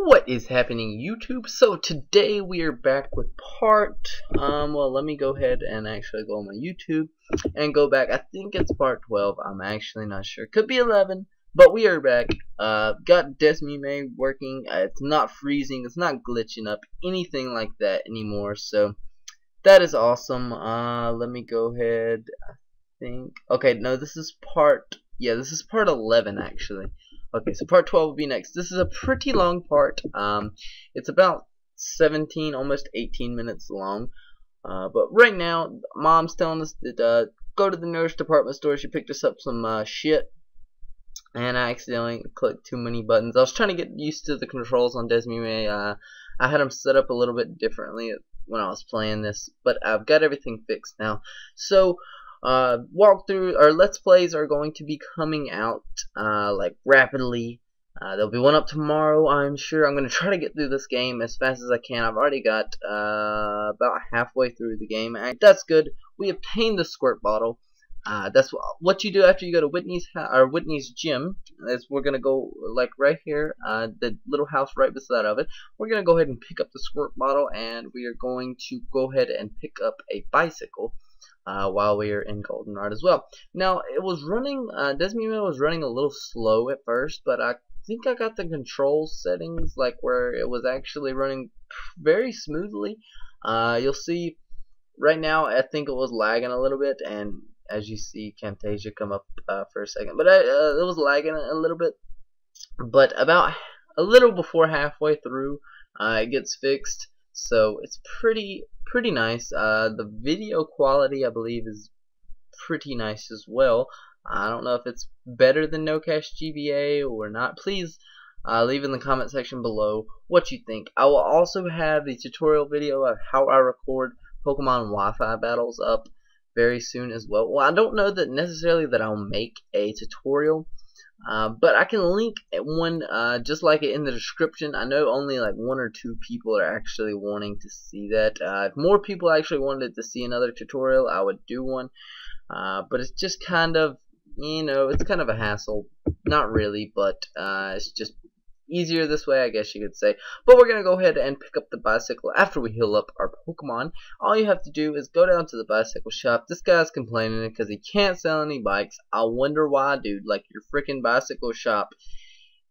What is happening, YouTube? So today we are back with well, let me go ahead and actually go on my YouTube and go back. I think it's part 12. I'm actually not sure. Could be 11, but we are back. Got Desmume working. It's not freezing. It's not glitching up, anything like that anymore. So that is awesome. Let me go ahead. I think. Okay, no, this is part 11 actually. Okay, so part 12 will be next. This is a pretty long part. It's about 17, almost 18 minutes long. But right now, Mom's telling us that go to the nurse department store. She picked us up some shit, and I accidentally clicked too many buttons. I was trying to get used to the controls on Desmume. I had them set up a little bit differently when I was playing this, but I've got everything fixed now. So walkthrough or let's plays are going to be coming out like rapidly. There'll be one up tomorrow, I'm sure. I'm going to try to get through this game as fast as I can. I've already got about halfway through the game, and that's good. We obtained the squirt bottle. That's what you do after you go to Whitney's gym. We're gonna go like right here, the little house right beside of it. We're gonna go ahead and pick up the squirt bottle, and we are going to go ahead and pick up a bicycle. While we are in Goldenrod as well. Now, it was running, Desmume was running a little slow at first, but I think I got the control settings like where it was actually running very smoothly. You'll see right now, I think it was lagging a little bit, and as you see Camtasia come up for a second, but it was lagging a little bit, but about a little before halfway through, it gets fixed. So it's pretty nice. The video quality, I believe, is pretty nice as well. I don't know if it's better than No Cache GBA or not. Please leave in the comment section below what you think. I will also have the tutorial video of how I record Pokemon Wi-Fi battles up very soon as well. Well, I don't know that necessarily that I'll make a tutorial. But I can link one just like it in the description. I know only like 1 or 2 people are actually wanting to see that. If more people actually wanted to see another tutorial, I would do one. But it's just kind of, it's kind of a hassle. Not really, but it's just easier this way, I guess you could say. But we're going to go ahead and pick up the bicycle after we heal up our Pokemon. All you have to do is go down to the bicycle shop. This guy's complaining because he can't sell any bikes. I wonder why, dude. Like, your freaking bicycle shop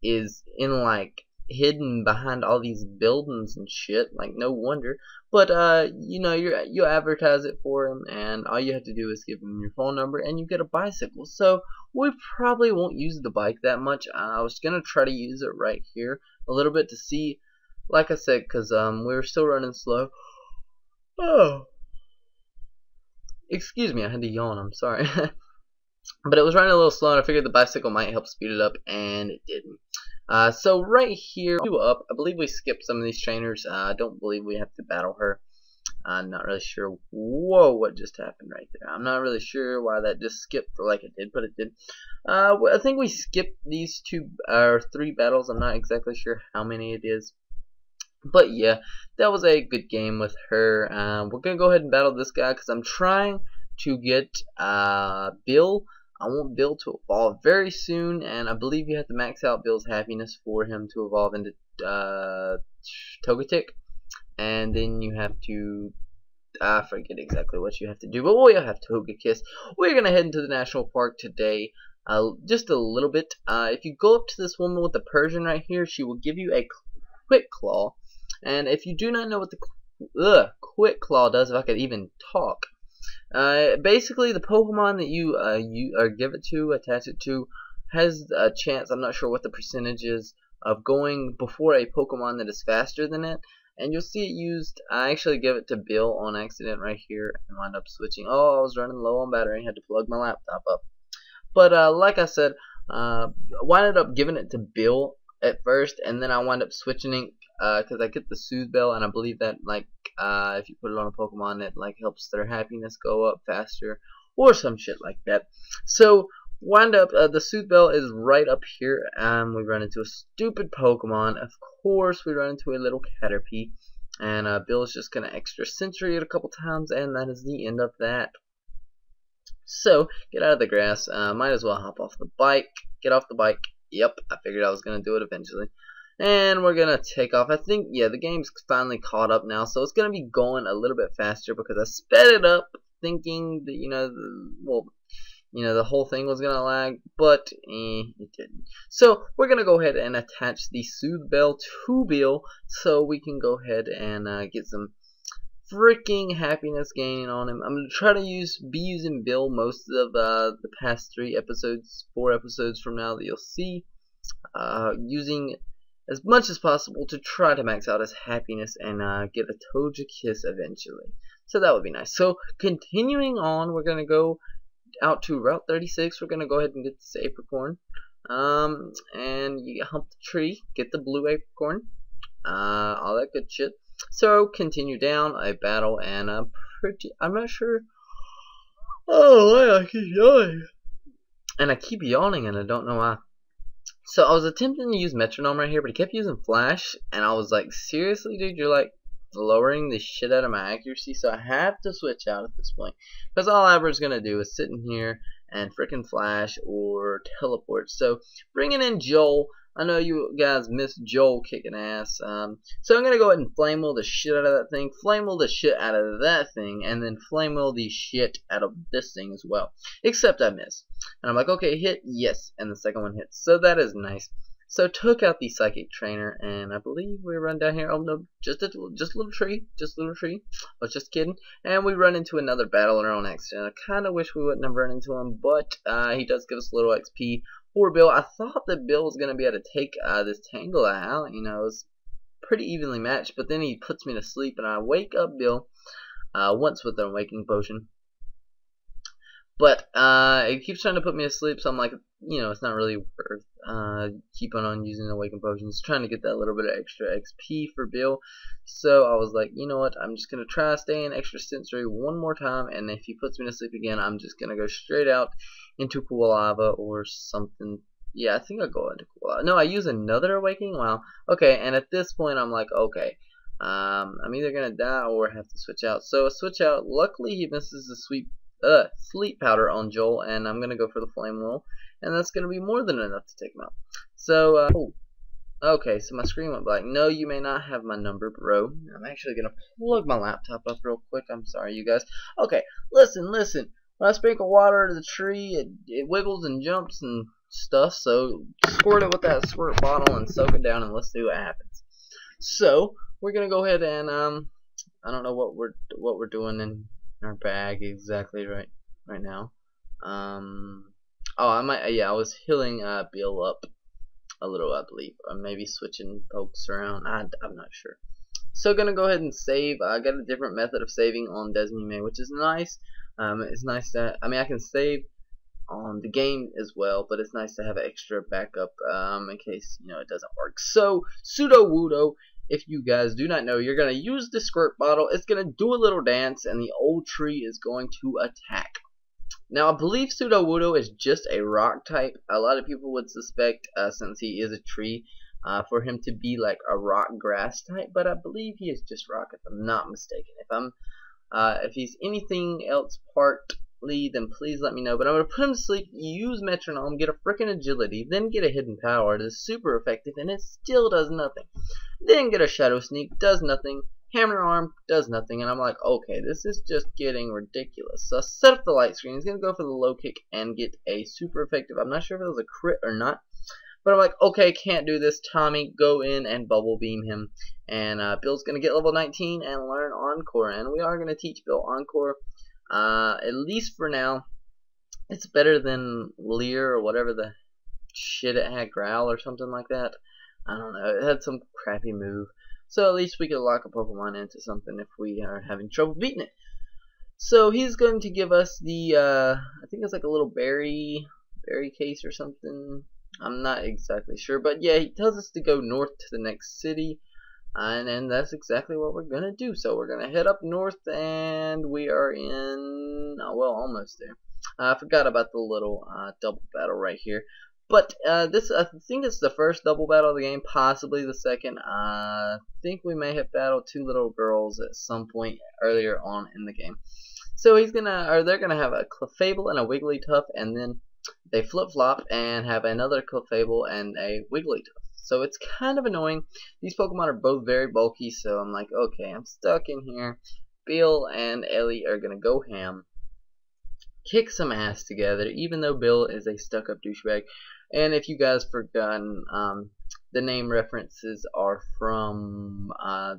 is in, like, hidden behind all these buildings and shit. Like, no wonder. But, you advertise it for him, and all you have to do is give him your phone number, and you get a bicycle. So, we probably won't use the bike that much. I was going to try to use it right here a little bit to see, like I said, because we were still running slow. Oh. Excuse me, I had to yawn, I'm sorry. But it was running a little slow, and I figured the bicycle might help speed it up, and it didn't. So right here, up, I believe we skipped some of these trainers. I don't believe we have to battle her. I'm not really sure. Whoa, what just happened right there? I'm not really sure why that just skipped like it did, but it did. I think we skipped these 2 or 3 battles. I'm not exactly sure how many it is. But yeah, that was a good game with her. We're going to go ahead and battle this guy because I'm trying to get Bill. I want Bill to evolve very soon, and I believe you have to max out Bill's happiness for him to evolve into Togetic. And then you have to, I forget exactly what you have to do, but we'll have Togekiss. We're going to head into the National Park today, just a little bit. If you go up to this woman with the Persian right here, she will give you a Quick Claw. And if you do not know what the Quick Claw does, if I could even talk, basically the Pokemon that you give it to, attach it to, has a chance, I'm not sure what the percentage is, of going before a Pokemon that is faster than it. And you'll see it used. I actually gave it to Bill on accident right here and wound up switching. Oh, I was running low on battery and had to plug my laptop up. But like I said, wound up giving it to Bill at first, and then I wound up switching it because I get the Soothe Bell, and I believe that like if you put it on a Pokemon, it like helps their happiness go up faster or some shit like that. So wind up, the Soothe Bell is right up here, and we run into a stupid Pokemon. Of course, we run into a little Caterpie, and Bill's just gonna extra sensory it a couple times, and that is the end of that. So, get out of the grass. Might as well hop off the bike. Get off the bike. Yep, I figured I was gonna do it eventually. And we're gonna take off. I think, yeah, the game's finally caught up now, so it's gonna be going a little bit faster because I sped it up, thinking that the whole thing was gonna lag, but it didn't. So we're gonna go ahead and attach the Soothe Bell to Bill, so we can go ahead and get some freaking happiness gaining on him. I'm gonna try to be using Bill most of the past 4 episodes from now that you'll see, using as much as possible to try to max out his happiness and get a Toja Kiss eventually. So that would be nice. So continuing on, we're gonna go out to Route 36. We're gonna go ahead and get this apricorn, and you hump the tree, get the blue apricorn, all that good shit. So continue down a battle, and I'm not sure. Oh, why I keep yawning, and I don't know why. So I was attempting to use metronome right here, but he kept using flash, and I was like, seriously, dude, you're like lowering the shit out of my accuracy. So I have to switch out at this point, because all Abra's gonna do is sit in here and frickin' flash or teleport. So bringing in Joel. I know you guys miss Joel kicking ass. So I'm gonna go ahead and flame wheel the shit out of that thing, flame wheel the shit out of that thing, and then flame wheel the shit out of this thing as well. Except I miss. And I'm like, okay, hit, yes, and the second one hits. So that is nice. So took out the psychic trainer, and I believe we run down here. Oh no, just a little tree, I was just kidding. And we run into another battle in our own accident. I kind of wish we wouldn't have run into him, but he does give us a little XP for Bill. I thought that Bill was gonna be able to take this Tangle out. You know, it was pretty evenly matched, but then he puts me to sleep, and I wake up Bill once with an awakening potion. But it keeps trying to put me to sleep, so I'm like, it's not really worth keeping on using the awakened potions, trying to get that little bit of extra XP for Bill. So I was like, you know what, I'm just going to try staying extra sensory one more time, and if he puts me to sleep again, I'm just going to go straight out into Cool Lava or something. Yeah, I think I'll go into Cool Lava. No, I use another awakening? Wow. Okay, and at this point, I'm like, okay. I'm either going to die or have to switch out. So I switch out. Luckily, he misses the sleep powder on Joel, and I'm gonna go for the flame wheel, and that's gonna be more than enough to take him out. So okay, so my screen went black. No, you may not have my number, bro. I'm actually gonna plug my laptop up real quick. I'm sorry, you guys. Okay, listen. When I sprinkle water into the tree, it wiggles and jumps and stuff. So squirt it with that squirt bottle and soak it down, and let's see what happens. So we're gonna go ahead and I don't know what we're doing in our bag exactly right now. I was healing Bill up a little, I believe. Maybe switching folks around. I'm not sure. So gonna go ahead and save. I got a different method of saving on Desmond, which is nice. It's nice that I can save on the game as well, but it's nice to have an extra backup in case it doesn't work. So Sudowoodo. If you guys do not know, you're going to use the squirt bottle. It's going to do a little dance, and the old tree is going to attack. Now, I believe Sudowoodo is just a rock type. A lot of people would suspect, since he is a tree, for him to be like a rock grass type, but I believe he is just rock, if I'm not mistaken. If he's anything else partly, then please let me know. But I'm going to put him to sleep, use metronome, get a frickin' agility, then get a hidden power that is super effective, and it still does nothing. Then get a shadow sneak, does nothing. Hammer arm, does nothing. And I'm like, okay, this is just getting ridiculous. So I set up the light screen. He's going to go for the low kick and get a super effective. I'm not sure if it was a crit or not. But I'm like, okay, can't do this. Tommy, go in and bubble beam him. And Bill's going to get level 19 and learn Encore. And we are going to teach Bill Encore. At least for now. It's better than Leer or whatever the shit it had, Growl or something like that. I don't know, it had some crappy move. So at least we could lock a Pokemon into something if we are having trouble beating it. So he's going to give us the, I think it's like a little berry case or something. I'm not exactly sure. But yeah, he tells us to go north to the next city. And that's exactly what we're going to do. So we're going to head up north, and we are in, well, almost there. I forgot about the little double battle right here. But I think it's the first double battle of the game, possibly the second. I think we may have battled 2 little girls at some point earlier on in the game. So they're gonna have a Clefable and a Wigglytuff, and then they flip flop and have another Clefable and a Wigglytuff. So it's kind of annoying. These Pokemon are both very bulky, so I'm like, okay, I'm stuck in here. Bill and Ellie are gonna go ham, kick some ass together, even though Bill is a stuck-up douchebag. And if you guys forgotten, the name references are from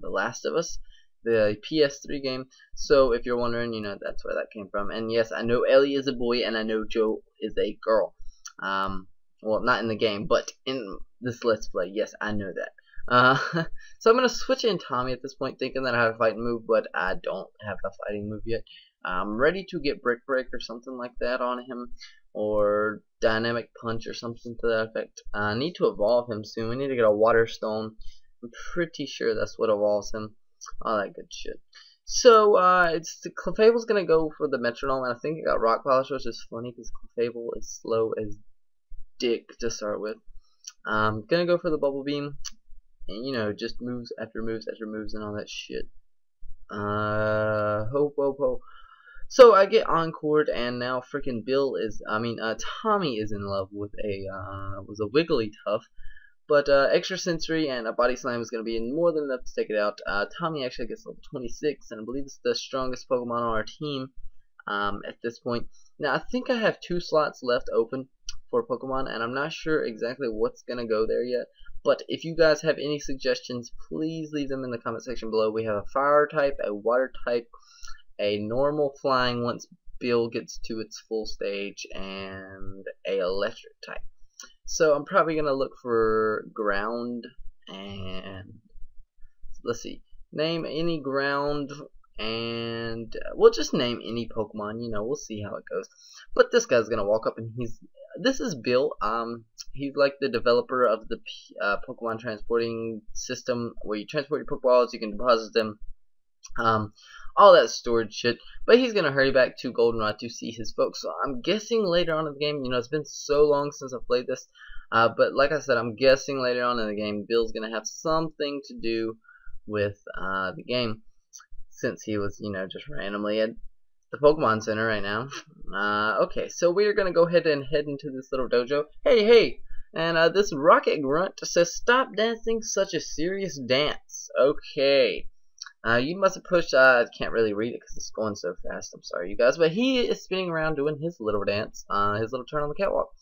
The Last of Us, the PS3 game. So if you're wondering, you know, that's where that came from. And yes, I know Ellie is a boy, and I know Joe is a girl. Well, not in the game, but in this Let's Play. Yes, I know that. So I'm going to switch in Tommy at this point, thinking that I have a fighting move, but I don't have a fighting move yet. I'm ready to get Brick Break or something like that on him, or Dynamic Punch or something to that effect. I need to evolve him soon. We need to get a Water Stone. I'm pretty sure that's what evolves him. All that good shit. So, it's the Clefable's gonna go for the Metronome, and I think it got Rock Polish, which is funny because Clefable is slow as dick to start with. Gonna go for the Bubble Beam, and you know, just moves after moves after moves and all that shit. Ho ho ho. So I get Encored, and now freaking Tommy is in love with a Wigglytuff. But extra sensory and a body slam is going to be more than enough to take it out. Tommy actually gets level 26, and I believe it's the strongest Pokemon on our team at this point. Now I think I have 2 slots left open for Pokemon, and I'm not sure exactly what's going to go there yet. But if you guys have any suggestions, please leave them in the comment section below. We have a fire type, a water type, a normal flying once Bill gets to its full stage, and a electric type. So I'm probably gonna look for ground, and let's see, name any ground, and we'll just name any Pokemon. You know, we'll see how it goes. But this guy's gonna walk up, and this is Bill. He's like the developer of the Pokemon transporting system, where you transport your Pokeballs, you can deposit them. All that storage shit, but he's gonna hurry back to Goldenrod to see his folks. So I'm guessing later on in the game, you know, it's been so long since I've played this, but like I said, I'm guessing later on in the game, Bill's gonna have something to do with the game, since he was, you know, just randomly at the Pokemon Center right now. Okay, so we're gonna go ahead and head into this little dojo. Hey, and this Rocket Grunt says, "Stop dancing such a serious dance." Okay. You must have pushed, I can't really read it because it's going so fast, I'm sorry you guys, but he is spinning around doing his little dance, his little turn on the catwalk.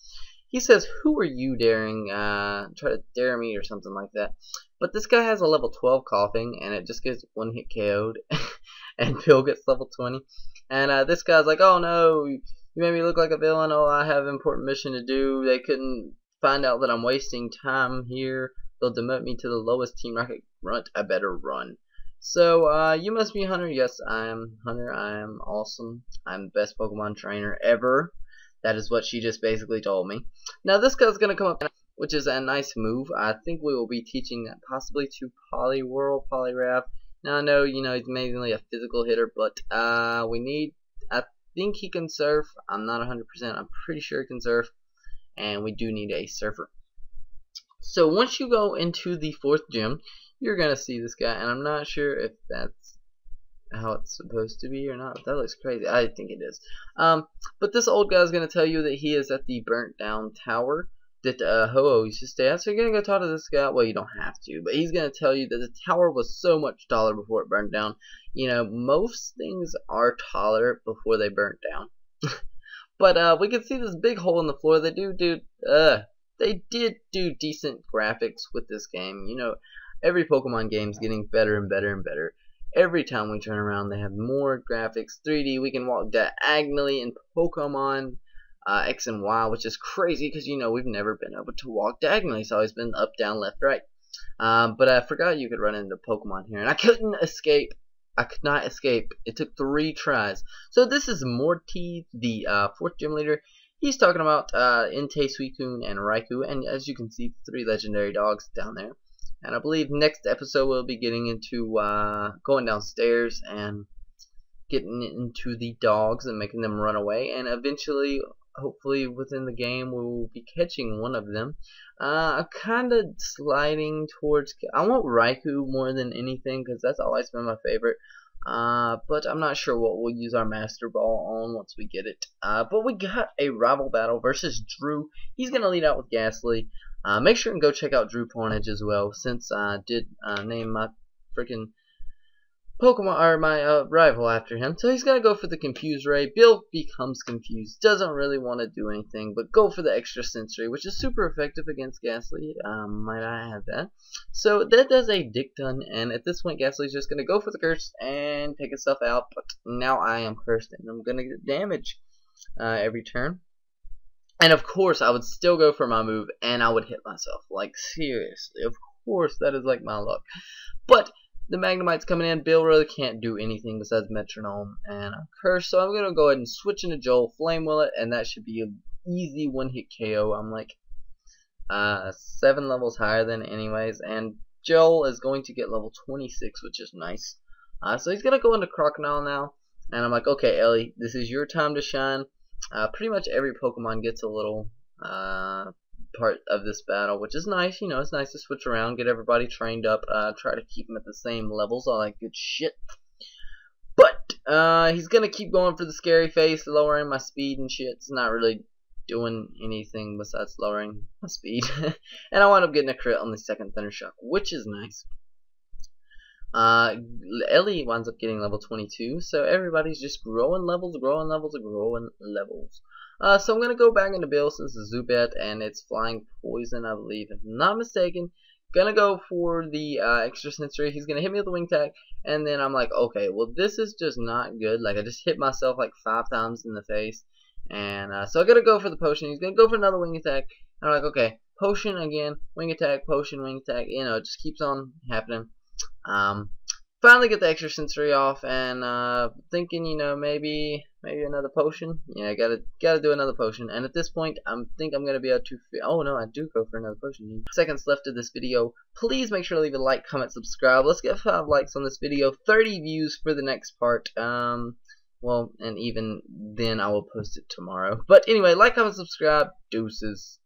He says, "Who are you daring, try to dare me," or something like that. But this guy has a level 12 coughing, and it just gets 1 hit KO'd, and Bill gets level 20. And this guy's like, "Oh no, you made me look like a villain, oh I have an important mission to do, they couldn't find out that I'm wasting time here, they'll demote me to the lowest Team Rocket Grunt, I better run." So, you must be Hunter. Yes, I am Hunter. I am awesome. I'm the best Pokemon trainer ever. That is what she just basically told me. Now, this guy's going to come up, which is a nice move. I think we will be teaching that possibly to Poliwhirl, Poliwrath. Now, I know, you know, he's mainly a physical hitter, but I think he can surf. I'm not 100%. I'm pretty sure he can surf. And we do need a surfer. So, once you go into the 4th gym, you're gonna see this guy, and I'm not sure if that's how it's supposed to be or not. That looks crazy. I think it is. But this old guy's gonna tell you that he is at the burnt down tower that Ho-Oh used to stay at. So you're gonna go talk to this guy. Well, you don't have to, but he's gonna tell you that the tower was so much taller before it burned down. You know, most things are taller before they burnt down. But we can see this big hole in the floor. They did do decent graphics with this game. You know, every Pokemon game is getting better and better and better. Every time we turn around, they have more graphics, 3D. We can walk diagonally in Pokemon X and Y, which is crazy because, you know, we've never been able to walk diagonally. It's always been up, down, left, right. But I forgot you could run into Pokemon here, and I couldn't escape. I could not escape. It took 3 tries. So this is Morty, the 4th gym leader. He's talking about Entei, Suicune, and Raikou, and as you can see, 3 legendary dogs down there. And I believe next episode we'll be getting into going downstairs and getting into the dogs and making them run away. And eventually, hopefully within the game, we'll be catching one of them. I'm kind of sliding towards... I want Raikou more than anything because that's always been my favorite. But I'm not sure what we'll use our Master Ball on once we get it. But we got a rival battle versus Drew. He's going to lead out with Ghastly. Make sure and go check out Drew Pornage as well, since I did name my freaking Pokemon, or my rival after him. So he's gonna go for the Confuse Ray. Bill becomes confused, doesn't really want to do anything, but go for the Extra Sensory, which is super effective against Ghastly. Might I add that? So that does a dick ton, and at this point, Ghastly's just gonna go for the curse and take itself out. But now I am cursed, and I'm gonna get damage every turn. And of course, I would still go for my move, and I would hit myself. Like, seriously, of course, that is like my luck. But the Magnemite's coming in. Bill really can't do anything besides Metronome, and I'm cursed, so I'm going to go ahead and switch into Joel, Flame Will it, and that should be an easy one-hit KO. I'm like 7 levels higher than anyways, and Joel is going to get level 26, which is nice. So he's going to go into Crocodile now, and I'm like, okay, Ellie, this is your time to shine. Pretty much every Pokemon gets a little part of this battle, which is nice. You know, it's nice to switch around, get everybody trained up, try to keep them at the same levels, all that good shit. But he's gonna keep going for the scary face, lowering my speed and shit. It's not really doing anything besides lowering my speed. And I wound up getting a crit on the second Thunder Shock, which is nice. Ellie winds up getting level 22, so everybody's just growing levels, growing levels, growing levels. So I'm going to go back into Bill since it's Zubat and it's Flying Poison, I believe, if I'm not mistaken. Gonna go for the Extra Sensory. He's going to hit me with the Wing Attack, and then I'm like, okay, well this is just not good. Like, I just hit myself like 5 times in the face, and so I'm going to go for the Potion. He's going to go for another Wing Attack, and I'm like, okay, Potion again, Wing Attack, Potion, Wing Attack, you know, it just keeps on happening. Finally get the Extra Sensory off, and thinking, you know, maybe another potion. Yeah, gotta do another potion. And at this point, I think I'm gonna be able to. Oh no, I do go for another potion. Seconds left of this video. Please make sure to leave a like, comment, subscribe. Let's get 5 likes on this video. 30 views for the next part. Well, and even then I will post it tomorrow. But anyway, like, comment, subscribe. Deuces.